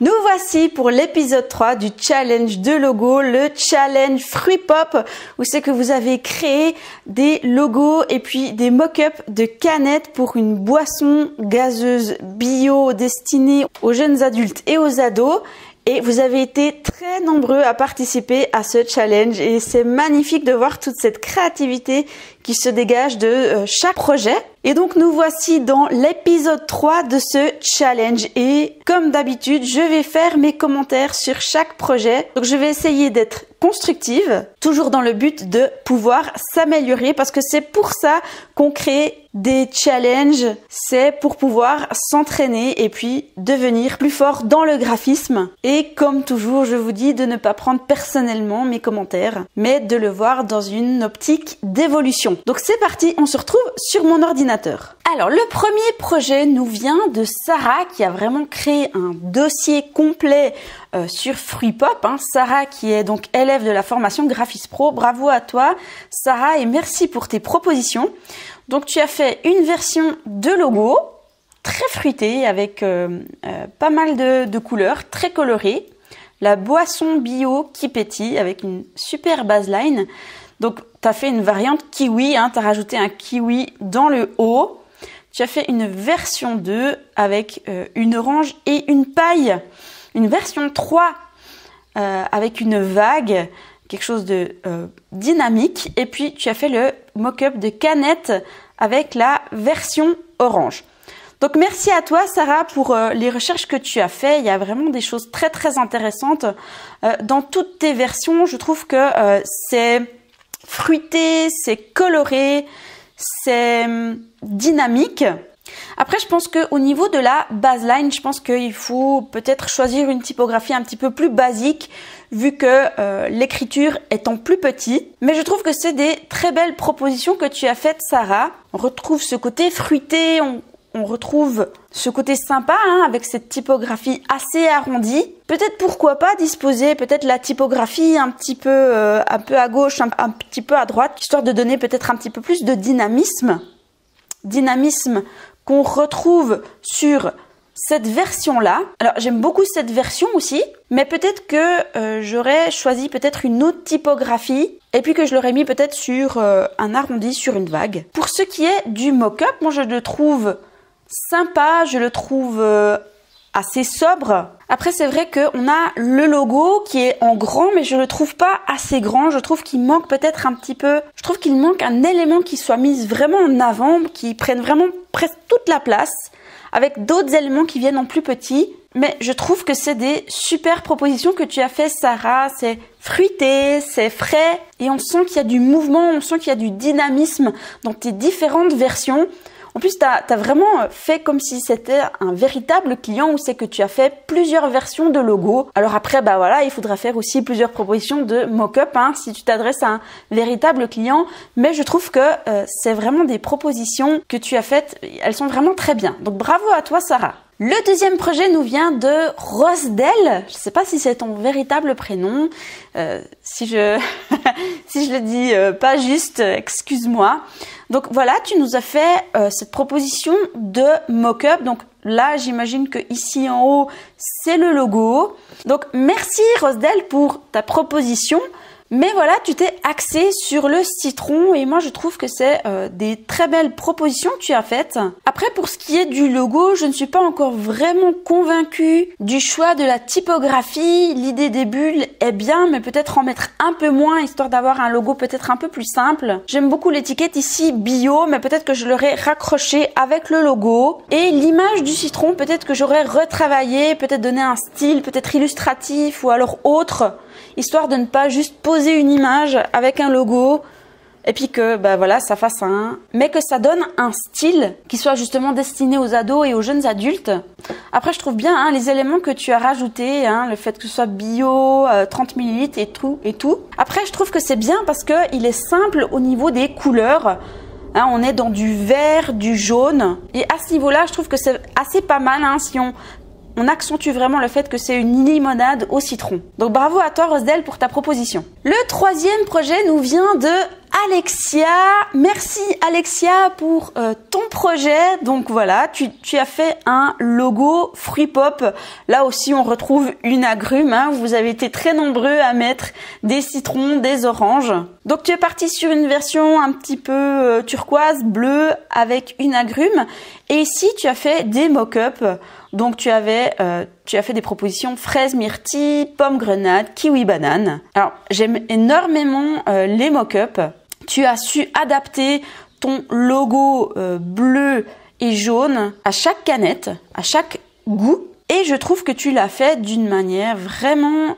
Nous voici pour l'épisode 3 du challenge de logo, le challenge Fruit Pop, où c'est que vous avez créé des logos et puis des mock-ups de canettes pour une boisson gazeuse bio destinée aux jeunes adultes et aux ados. Et vous avez été très nombreux à participer à ce challenge et c'est magnifique de voir toute cette créativité qui se dégage de chaque projet. Et donc nous voici dans l'épisode 3 de ce challenge et comme d'habitude, je vais faire mes commentaires sur chaque projet. Donc je vais essayer d'être constructive, toujours dans le but de pouvoir s'améliorer parce que c'est pour ça qu'on crée des challenges, c'est pour pouvoir s'entraîner et puis devenir plus fort dans le graphisme. Et comme toujours, je vous dis de ne pas prendre personnellement mes commentaires, mais de le voir dans une optique d'évolution. Donc c'est parti, on se retrouve sur mon ordinateur. Alors le premier projet nous vient de Sarah qui a vraiment créé un dossier complet sur Fruit Pop. Sarah qui est donc élève de la formation Graphis Pro. Bravo à toi Sarah et merci pour tes propositions. Donc tu as fait une version de logo très fruitée avec pas mal de couleurs, très colorées. La boisson bio qui pétille avec une super baseline. Donc tu as fait une variante kiwi, tu as rajouté un kiwi dans le haut. Tu as fait une version 2 avec une orange et une paille. Une version 3 avec une vague, quelque chose de dynamique. Et puis tu as fait le mock-up de canette avec la version orange. Donc merci à toi Sarah pour les recherches que tu as fait. Il y a vraiment des choses très très intéressantes dans toutes tes versions. Je trouve que c'est fruité, c'est coloré, c'est dynamique. Après, je pense qu'au niveau de la baseline, je pense qu'il faut peut-être choisir une typographie un petit peu plus basique vu que l'écriture étant plus petit. Mais je trouve que c'est des très belles propositions que tu as faites, Sarah. On retrouve ce côté fruité, on retrouve ce côté sympa avec cette typographie assez arrondie. Peut-être pourquoi pas disposer peut-être la typographie un petit peu à gauche, un petit peu à droite, histoire de donner peut-être un petit peu plus de dynamisme. Dynamisme qu'on retrouve sur cette version-là. Alors j'aime beaucoup cette version aussi, mais peut-être que j'aurais choisi peut-être une autre typographie et puis que je l'aurais mis peut-être sur un arrondi, sur une vague. Pour ce qui est du mock-up, moi je le trouve sympa, je le trouve assez sobre. Après c'est vrai qu'on a le logo qui est en grand mais je le trouve pas assez grand, je trouve qu'il manque peut-être un petit peu, je trouve qu'il manque un élément qui soit mis vraiment en avant, qui prenne vraiment presque toute la place avec d'autres éléments qui viennent en plus petit. Mais je trouve que c'est des super propositions que tu as fait Sarah, c'est fruité, c'est frais et on sent qu'il y a du mouvement, on sent qu'il y a du dynamisme dans tes différentes versions. En plus, tu as vraiment fait comme si c'était un véritable client où c'est que tu as fait plusieurs versions de logo. Alors après, bah voilà, il faudra faire aussi plusieurs propositions de mock-up si tu t'adresses à un véritable client. Mais je trouve que c'est vraiment des propositions que tu as faites. Elles sont vraiment très bien. Donc bravo à toi, Sarah. Le deuxième projet nous vient de Rosdel. Je ne sais pas si c'est ton véritable prénom. Si je le dis pas juste, excuse-moi. Donc voilà, tu nous as fait cette proposition de mock-up. Donc là, j'imagine que ici en haut, c'est le logo. Donc merci Rosdel pour ta proposition. Mais voilà, tu t'es axé sur le citron et moi je trouve que c'est des très belles propositions que tu as faites. Après pour ce qui est du logo, je ne suis pas encore vraiment convaincue du choix de la typographie. L'idée des bulles est bien mais peut-être en mettre un peu moins histoire d'avoir un logo peut-être un peu plus simple. J'aime beaucoup l'étiquette ici bio mais peut-être que je l'aurais raccroché avec le logo. Et l'image du citron peut-être que j'aurais retravaillé, peut-être donné un style peut-être illustratif ou alors autre. Histoire de ne pas juste poser une image avec un logo et puis que voilà ça fasse mais que ça donne un style qui soit justement destiné aux ados et aux jeunes adultes. Après je trouve bien les éléments que tu as rajoutés, le fait que ce soit bio, 30 ml et tout. Après je trouve que c'est bien parce que il est simple au niveau des couleurs. On est dans du vert, du jaune et à ce niveau-là je trouve que c'est assez pas mal si on accentue vraiment le fait que c'est une limonade au citron. Donc bravo à toi Rosdel pour ta proposition. Le troisième projet nous vient de Alexia. Merci Alexia pour ton projet. Donc voilà, tu as fait un logo Fruit Pop. Là aussi, on retrouve une agrume. Hein. Vous avez été très nombreux à mettre des citrons, des oranges. Donc tu es parti sur une version un petit peu turquoise, bleue, avec une agrume. Et ici, tu as fait des mock-ups. Donc tu as fait des propositions fraises, myrtilles, pommes, grenades, kiwi, banane. Alors j'aime énormément les mock-ups. Tu as su adapter ton logo bleu et jaune à chaque canette, à chaque goût. Et je trouve que tu l'as fait d'une manière vraiment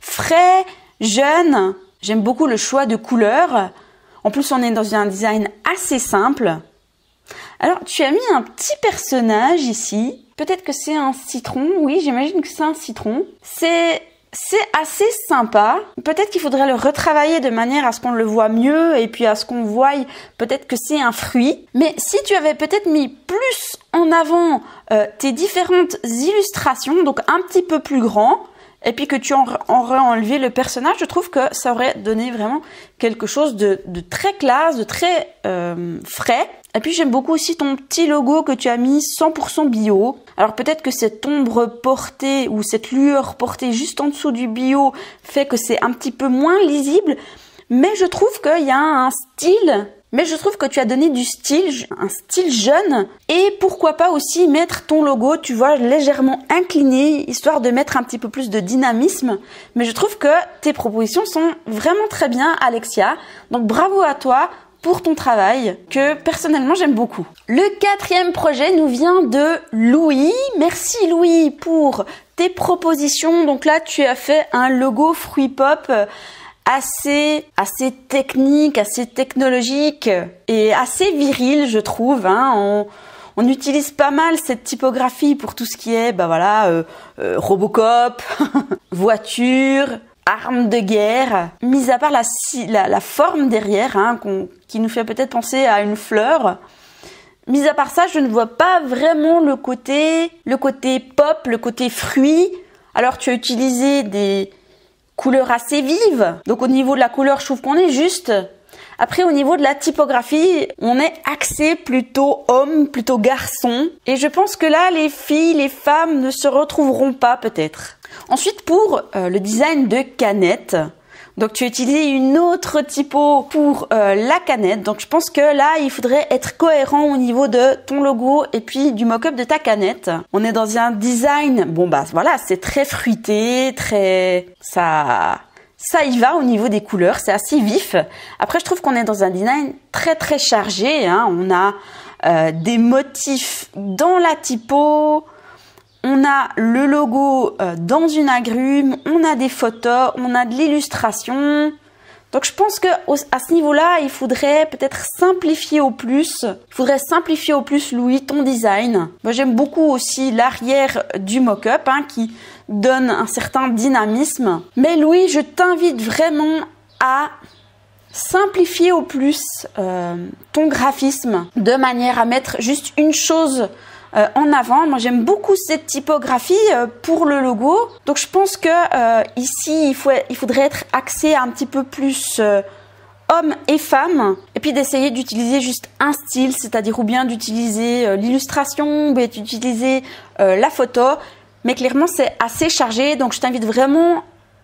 frais, jeune. J'aime beaucoup le choix de couleurs. En plus, on est dans un design assez simple. Alors, tu as mis un petit personnage ici. Peut-être que c'est un citron. Oui, j'imagine que c'est un citron. C'est assez sympa. Peut-être qu'il faudrait le retravailler de manière à ce qu'on le voit mieux et puis à ce qu'on voie peut-être que c'est un fruit. Mais si tu avais peut-être mis plus en avant tes différentes illustrations, donc un petit peu plus grand, et puis que tu aurais enlevé le personnage, je trouve que ça aurait donné vraiment quelque chose de très classe, de très frais. Et puis j'aime beaucoup aussi ton petit logo que tu as mis 100% bio. Alors peut-être que cette ombre portée ou cette lueur portée juste en dessous du bio fait que c'est un petit peu moins lisible. Mais je trouve qu'il y a un style. Mais je trouve que tu as donné du style, un style jeune. Et pourquoi pas aussi mettre ton logo, tu vois, légèrement incliné, histoire de mettre un petit peu plus de dynamisme. Mais je trouve que tes propositions sont vraiment très bien, Alexia. Donc bravo à toi pour ton travail, que personnellement j'aime beaucoup. Le 4e projet nous vient de Louis. Merci Louis pour tes propositions. Donc là, tu as fait un logo Fruit Pop assez technique, assez technologique et assez viril, je trouve. Hein. On utilise pas mal cette typographie pour tout ce qui est, Robocop, voiture, armes de guerre. Mis à part la forme derrière, hein, qui nous fait peut-être penser à une fleur. Mis à part ça, je ne vois pas vraiment le côté pop, le côté fruit. Alors tu as utilisé des couleurs assez vives. Donc au niveau de la couleur, je trouve qu'on est juste. Après, au niveau de la typographie, on est axé plutôt homme, plutôt garçon. Et je pense que là, les filles, les femmes ne se retrouveront pas peut-être. Ensuite, pour le design de canette, donc tu as utilisé une autre typo pour la canette. Donc je pense que là, il faudrait être cohérent au niveau de ton logo et puis du mock-up de ta canette. On est dans un design, voilà, c'est très fruité, ça y va au niveau des couleurs, c'est assez vif. Après, je trouve qu'on est dans un design très chargé. Hein. On a des motifs dans la typo, on a le logo dans une agrume, on a des photos, on a de l'illustration. Donc je pense que à ce niveau-là, il faudrait peut-être simplifier au plus. Il faudrait simplifier au plus, Louis, ton design. Moi, j'aime beaucoup aussi l'arrière du mock-up, hein, qui donne un certain dynamisme. Mais Louis, je t'invite vraiment à simplifier au plus ton graphisme de manière à mettre juste une chose en avant. Moi, j'aime beaucoup cette typographie pour le logo. Donc, je pense que ici, il faudrait être axé un petit peu plus hommes et femmes. Et puis, d'essayer d'utiliser juste un style, c'est-à-dire ou bien d'utiliser l'illustration, ou bien d'utiliser la photo. Mais clairement, c'est assez chargé. Donc, je t'invite vraiment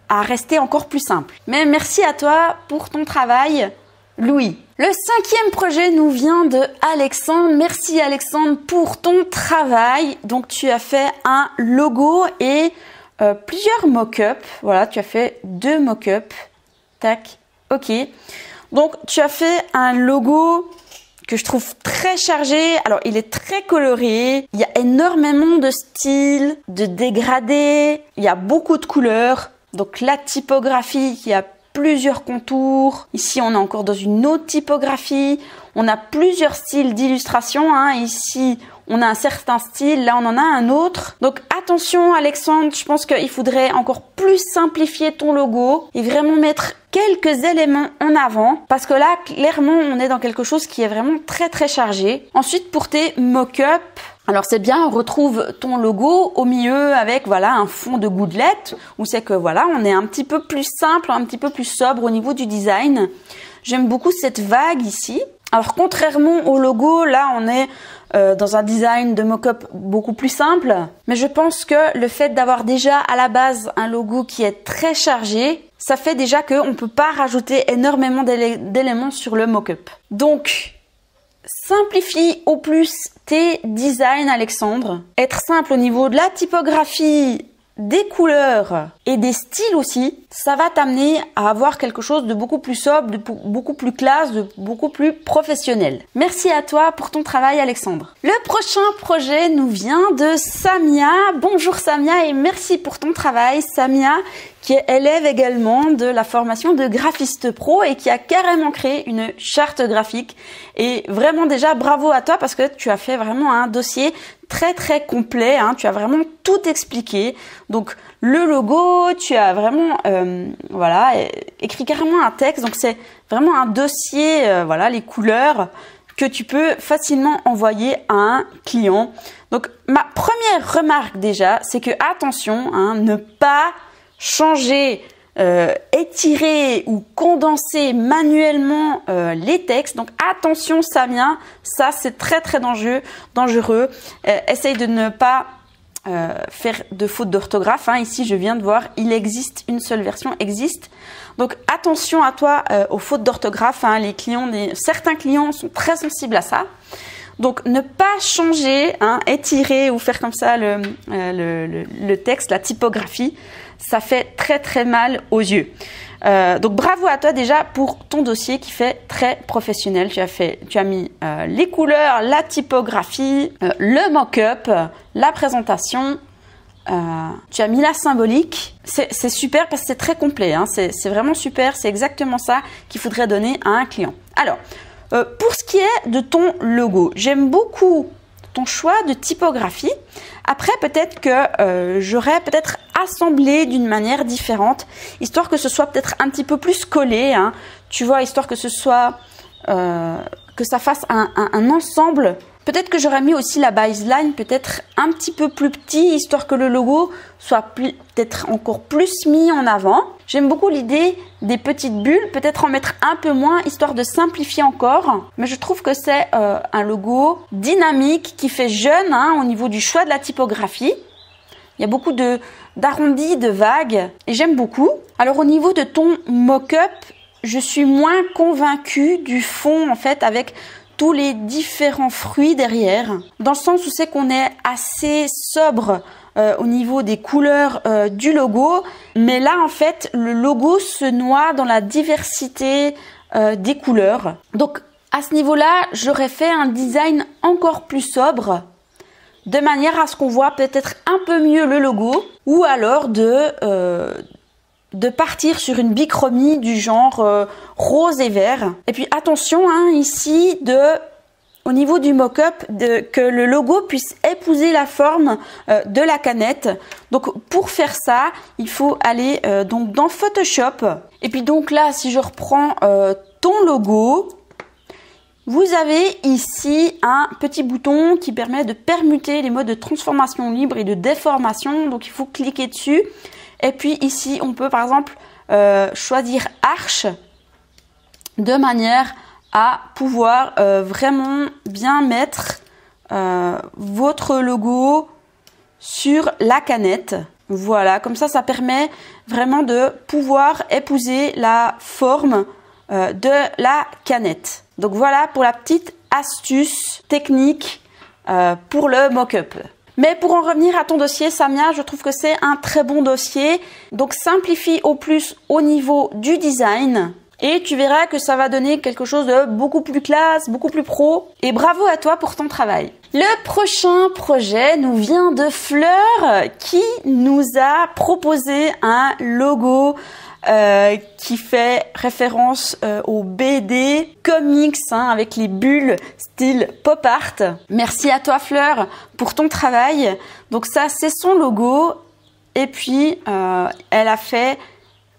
à rester encore plus simple. Mais merci à toi pour ton travail, Louis. Le 5e projet nous vient de Alexandre. Merci Alexandre pour ton travail. Donc tu as fait un logo et plusieurs mock-ups. Voilà, tu as fait 2 mock-ups. Tac, ok. Donc tu as fait un logo que je trouve très chargé. Alors il est très coloré. Il y a énormément de styles, de dégradés. Il y a beaucoup de couleurs. Donc la typographie qui a plusieurs contours. Ici, on est encore dans une autre typographie. On a plusieurs styles d'illustration. Hein. Ici, on a un certain style, là on en a un autre. Donc attention Alexandre, je pense qu'il faudrait encore plus simplifier ton logo et vraiment mettre quelques éléments en avant parce que là clairement on est dans quelque chose qui est vraiment très très chargé. Ensuite pour tes mock-up, alors c'est bien, on retrouve ton logo au milieu avec voilà un fond de gouttelettes où c'est que voilà on est un petit peu plus simple, un petit peu plus sobre au niveau du design. J'aime beaucoup cette vague ici. Alors contrairement au logo, là on est dans un design de mock-up beaucoup plus simple, mais je pense que le fait d'avoir déjà à la base un logo qui est très chargé, ça fait déjà qu'on ne peut pas rajouter énormément d'éléments sur le mock-up. Donc simplifie au plus tes designs Alexandre. Être simple au niveau de la typographie, des couleurs et des styles aussi, ça va t'amener à avoir quelque chose de beaucoup plus sobre, de beaucoup plus classe, de beaucoup plus professionnel. Merci à toi pour ton travail Alexandre. Le prochain projet nous vient de Samia. Bonjour Samia et merci pour ton travail. Samia qui est élève également de la formation de graphiste pro et qui a carrément créé une charte graphique. Et vraiment déjà bravo à toi parce que tu as fait vraiment un dossier très très complet, hein. Tu as vraiment tout expliqué. Donc le logo, tu as vraiment voilà, écrit carrément un texte. Donc c'est vraiment un dossier, voilà, les couleurs que tu peux facilement envoyer à un client. Donc ma première remarque déjà, c'est que attention, hein, ne pas changer, étirer ou condenser manuellement les textes. Donc attention Samia, ça c'est très très dangereux. Essaye de ne pas faire de faute d'orthographe. Hein. Ici je viens de voir, il existe une seule version existe. Donc attention à toi aux fautes d'orthographe. Hein. Certains clients sont très sensibles à ça. Donc ne pas changer, hein, étirer ou faire comme ça le texte, la typographie. Ça fait très très mal aux yeux. Donc bravo à toi déjà pour ton dossier qui fait très professionnel. Tu as mis les couleurs, la typographie, le mock-up, la présentation. Tu as mis la symbolique. C'est super parce que c'est très complet. Hein. C'est vraiment super. C'est exactement ça qu'il faudrait donner à un client. Alors, pour ce qui est de ton logo, j'aime beaucoup ton choix de typographie. Après, peut-être que j'aurais peut-être assemblé d'une manière différente, histoire que ce soit peut-être un petit peu plus collé, hein, tu vois, histoire que ce soit que ça fasse un ensemble. Peut-être que j'aurais mis aussi la baseline peut-être un petit peu plus petit, histoire que le logo soit peut-être encore plus mis en avant. J'aime beaucoup l'idée des petites bulles, peut-être en mettre un peu moins, histoire de simplifier encore. Mais je trouve que c'est un logo dynamique qui fait jeune, hein, au niveau du choix de la typographie. Il y a beaucoup d'arrondis, de vagues, et j'aime beaucoup. Alors au niveau de ton mock-up, je suis moins convaincue du fond, en fait, avec tous les différents fruits derrière, dans le sens où c'est qu'on est assez sobre au niveau des couleurs du logo, mais là en fait le logo se noie dans la diversité des couleurs. Donc à ce niveau-là, j'aurais fait un design encore plus sobre, de manière à ce qu'on voit peut-être un peu mieux le logo, ou alors de partir sur une bichromie du genre rose et vert. Et puis attention, hein, ici, au niveau du mock-up, que le logo puisse épouser la forme de la canette. Donc pour faire ça, il faut aller donc dans Photoshop. Et puis donc là, si je reprends ton logo, vous avez ici un petit bouton qui permet de permuter les modes de transformation libre et de déformation. Donc il faut cliquer dessus. Et puis ici, on peut par exemple choisir arche de manière à pouvoir vraiment bien mettre votre logo sur la canette. Voilà, comme ça, ça permet vraiment de pouvoir épouser la forme de la canette. Donc voilà pour la petite astuce technique pour le mock-up. Mais pour en revenir à ton dossier, Samia, je trouve que c'est un très bon dossier. Donc simplifie au plus au niveau du design et tu verras que ça va donner quelque chose de beaucoup plus classe, beaucoup plus pro. Et bravo à toi pour ton travail. Le prochain projet nous vient de Fleur qui nous a proposé un logo qui fait référence au BD comics avec les bulles style pop art. Merci à toi Fleur pour ton travail. Donc ça c'est son logo et puis elle a fait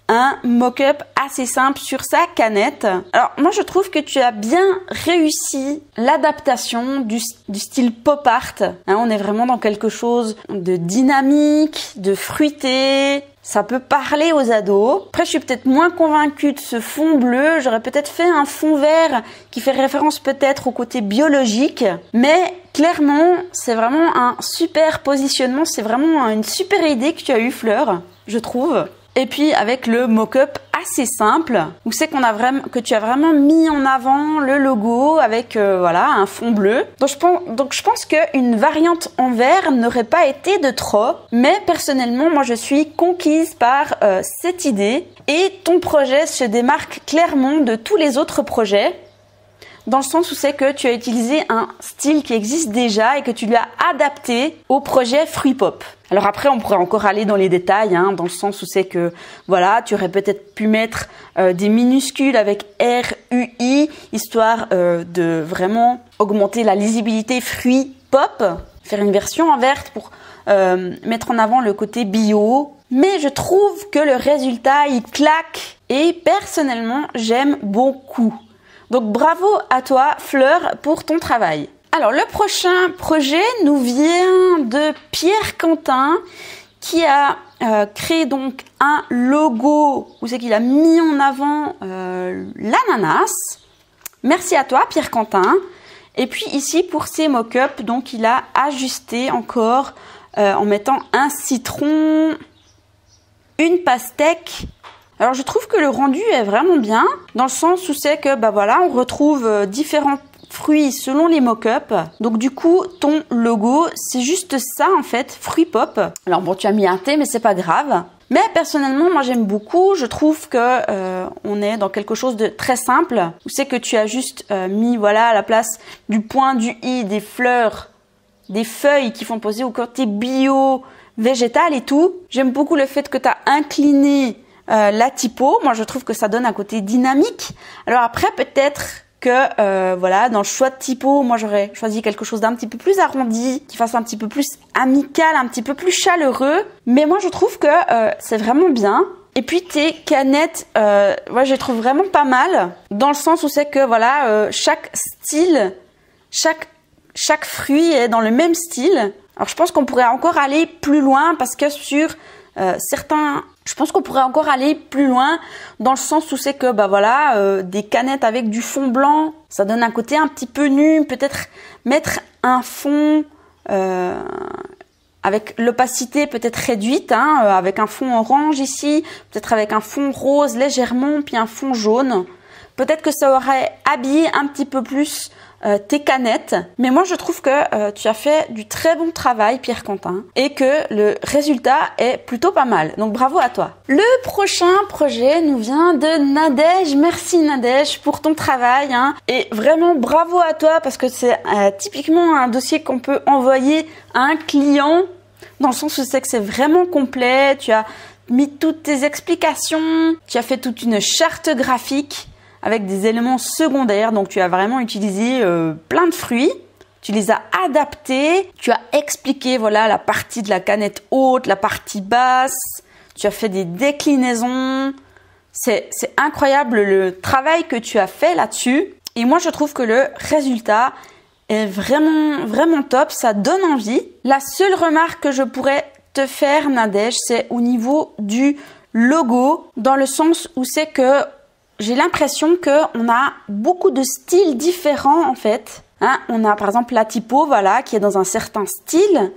un mock-up assez simple sur sa canette. Alors moi je trouve que tu as bien réussi l'adaptation du style pop art. On est vraiment dans quelque chose de dynamique, de fruité. Ça peut parler aux ados. Après, je suis peut-être moins convaincue de ce fond bleu. J'aurais peut-être fait un fond vert qui fait référence peut-être au côté biologique. Mais clairement, c'est vraiment un super positionnement. C'est vraiment une super idée que tu as eue, Fleur, je trouve. Et puis avec le mock-up assez simple, où c'est que tu as vraiment mis en avant le logo avec voilà un fond bleu. Donc je pense qu'une variante en vert n'aurait pas été de trop, mais personnellement moi je suis conquise par cette idée et ton projet se démarque clairement de tous les autres projets. Dans le sens où c'est que tu as utilisé un style qui existe déjà et que tu l'as adapté au projet Fruit Pop. Alors après, on pourrait encore aller dans les détails, dans le sens où c'est que, voilà, tu aurais peut-être pu mettre des minuscules avec RUI, histoire de vraiment augmenter la lisibilité Fruit Pop, faire une version en verte pour mettre en avant le côté bio. Mais je trouve que le résultat, il claque et personnellement, j'aime beaucoup. Donc bravo à toi Fleur pour ton travail. Alors le prochain projet nous vient de Pierre Quentin qui a créé donc un logo où c'est qu'il a mis en avant l'ananas. Merci à toi Pierre Quentin. Et puis ici pour ses mock-ups, donc il a ajusté encore en mettant un citron, une pastèque. Alors je trouve que le rendu est vraiment bien dans le sens où c'est que voilà, on retrouve différents fruits selon les mock-ups. Donc du coup, ton logo, c'est juste ça en fait, Fruit Pop. Alors bon, tu as mis un T mais c'est pas grave. Mais personnellement, moi j'aime beaucoup. Je trouve que on est dans quelque chose de très simple où c'est que tu as juste mis voilà à la place du point, du i, des fleurs, des feuilles qui font poser au côté bio, végétal et tout. J'aime beaucoup le fait que tu as incliné la typo. Moi je trouve que ça donne un côté dynamique. Alors après peut-être que voilà, dans le choix de typo, moi j'aurais choisi quelque chose d'un petit peu plus arrondi, qui fasse un petit peu plus amical, un petit peu plus chaleureux. Mais moi je trouve que c'est vraiment bien. Et puis tes canettes, moi je les trouve vraiment pas mal, dans le sens où c'est que voilà, chaque style, chaque fruit est dans le même style. Alors je pense qu'on pourrait encore aller plus loin parce que sur certains, je pense qu'on pourrait encore aller plus loin dans le sens où c'est que voilà, des canettes avec du fond blanc, ça donne un côté un petit peu nu. Peut-être mettre un fond avec l'opacité peut-être réduite, avec un fond orange ici, peut-être avec un fond rose légèrement, puis un fond jaune. Peut-être que ça aurait habillé un petit peu plus tes canettes. Mais moi, je trouve que tu as fait du très bon travail, Pierre Quentin, et que le résultat est plutôt pas mal. Donc, bravo à toi. Le prochain projet nous vient de Nadège. Merci Nadège pour ton travail. Et vraiment, bravo à toi parce que c'est typiquement un dossier qu'on peut envoyer à un client dans le sens où c'est que c'est vraiment complet. Tu as mis toutes tes explications. Tu as fait toute une charte graphique avec des éléments secondaires. Donc, tu as vraiment utilisé plein de fruits. Tu les as adaptés. Tu as expliqué, voilà, la partie de la canette haute, la partie basse. Tu as fait des déclinaisons. C'est incroyable le travail que tu as fait là-dessus. Et moi, je trouve que le résultat est vraiment, vraiment top. Ça donne envie. La seule remarque que je pourrais te faire, Nadège, c'est au niveau du logo, dans le sens où c'est que j'ai l'impression qu'on a beaucoup de styles différents en fait. On a par exemple la typo, voilà, qui est dans un certain style.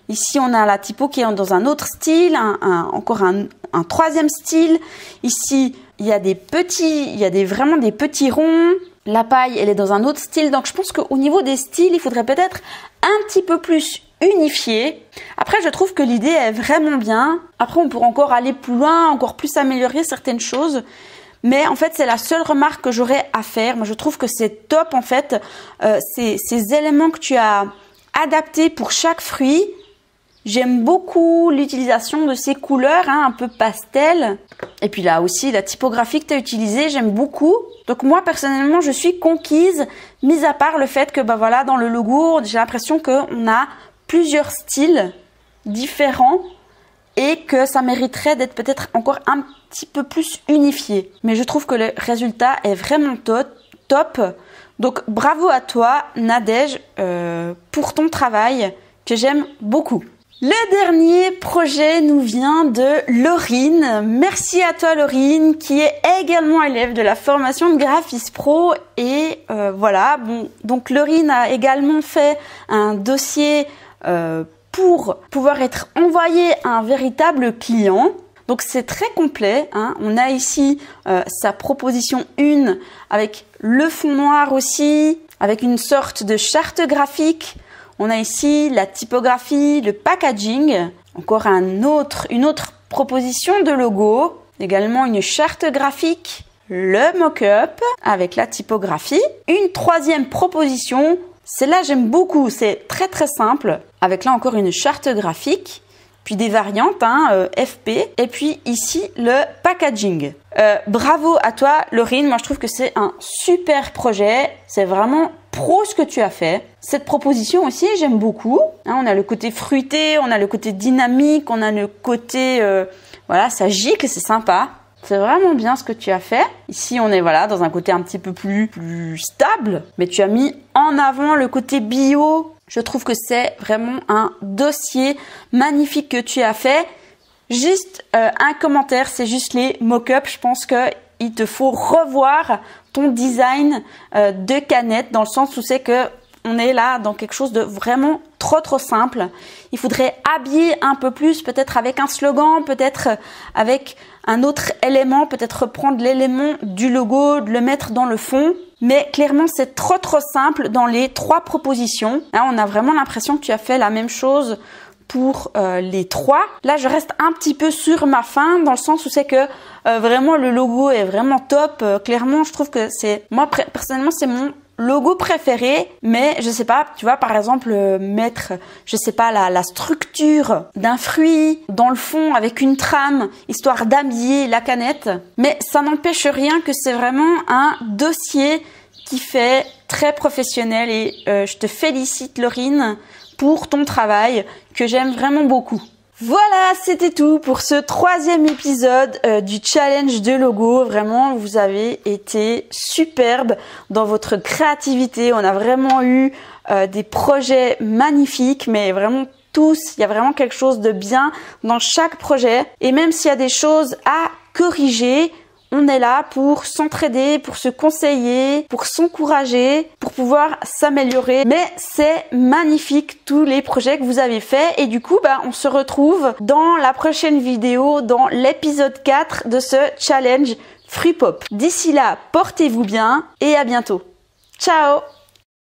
Ici, on a la typo qui est dans un autre style, encore un troisième style. Ici, il y a vraiment des petits ronds. La paille, elle est dans un autre style. Donc, je pense qu'au niveau des styles, il faudrait peut-être un petit peu plus unifié. Après, je trouve que l'idée est vraiment bien. Après, on pourrait encore aller plus loin, encore plus améliorer certaines choses. Mais en fait, c'est la seule remarque que j'aurais à faire. Moi, je trouve que c'est top en fait. Ces éléments que tu as adaptés pour chaque fruit. J'aime beaucoup l'utilisation de ces couleurs un peu pastel. Et puis là aussi, la typographie que tu as utilisée, j'aime beaucoup. Donc moi, personnellement, je suis conquise, mis à part le fait que voilà, dans le logo, j'ai l'impression qu'on a plusieurs styles différents et que ça mériterait d'être peut-être encore un petit peu plus unifié. Mais je trouve que le résultat est vraiment top. Donc bravo à toi, Nadège, pour ton travail que j'aime beaucoup. Le dernier projet nous vient de Laurine. Merci à toi Laurine, qui est également élève de la formation de Graphis Pro. Et voilà, bon, donc Laurine a également fait un dossier pour pouvoir être envoyé à un véritable client. Donc c'est très complet, hein. On a ici sa proposition 1 avec le fond noir aussi, avec une sorte de charte graphique. On a ici la typographie, le packaging, encore une autre proposition de logo, également une charte graphique, le mock-up avec la typographie. Une troisième proposition, celle-là j'aime beaucoup, c'est très simple, avec là encore une charte graphique, puis des variantes, FP, et puis ici le packaging. Bravo à toi Laurine, moi je trouve que c'est un super projet, c'est vraiment pro ce que tu as fait. Cette proposition aussi j'aime beaucoup, on a le côté fruité, on a le côté dynamique, on a le côté, voilà, ça gicle, c'est sympa. C'est vraiment bien ce que tu as fait. Ici, on est dans un côté un petit peu plus stable, mais tu as mis en avant le côté bio. Je trouve que c'est vraiment un dossier magnifique que tu as fait. Juste un commentaire, c'est juste les mock-ups. Je pense qu'il te faut revoir ton design de canette, dans le sens où c'est que on est là dans quelque chose de vraiment trop simple. Il faudrait habiller un peu plus, peut-être avec un slogan, peut-être avec un autre élément, peut-être reprendre l'élément du logo, de le mettre dans le fond. Mais clairement, c'est trop simple dans les 3 propositions. Là, on a vraiment l'impression que tu as fait la même chose pour les 3. Là, je reste un petit peu sur ma faim, dans le sens où c'est que vraiment le logo est vraiment top. Clairement, je trouve que moi personnellement, c'est mon logo préféré, mais je sais pas, tu vois, par exemple mettre, je sais pas, la structure d'un fruit dans le fond avec une trame, histoire d'habiller la canette, mais ça n'empêche rien que c'est vraiment un dossier qui fait très professionnel et je te félicite Laurine pour ton travail que j'aime vraiment beaucoup. Voilà, c'était tout pour ce 3e épisode du challenge de logo. Vraiment, vous avez été superbe dans votre créativité. On a vraiment eu des projets magnifiques, mais vraiment tous, il y a vraiment quelque chose de bien dans chaque projet. Et même s'il y a des choses à corriger, on est là pour s'entraider, pour se conseiller, pour s'encourager, pour pouvoir s'améliorer. Mais c'est magnifique tous les projets que vous avez faits. Et du coup, on se retrouve dans la prochaine vidéo, dans l'épisode 4 de ce challenge Free Pop. D'ici là, portez-vous bien et à bientôt. Ciao!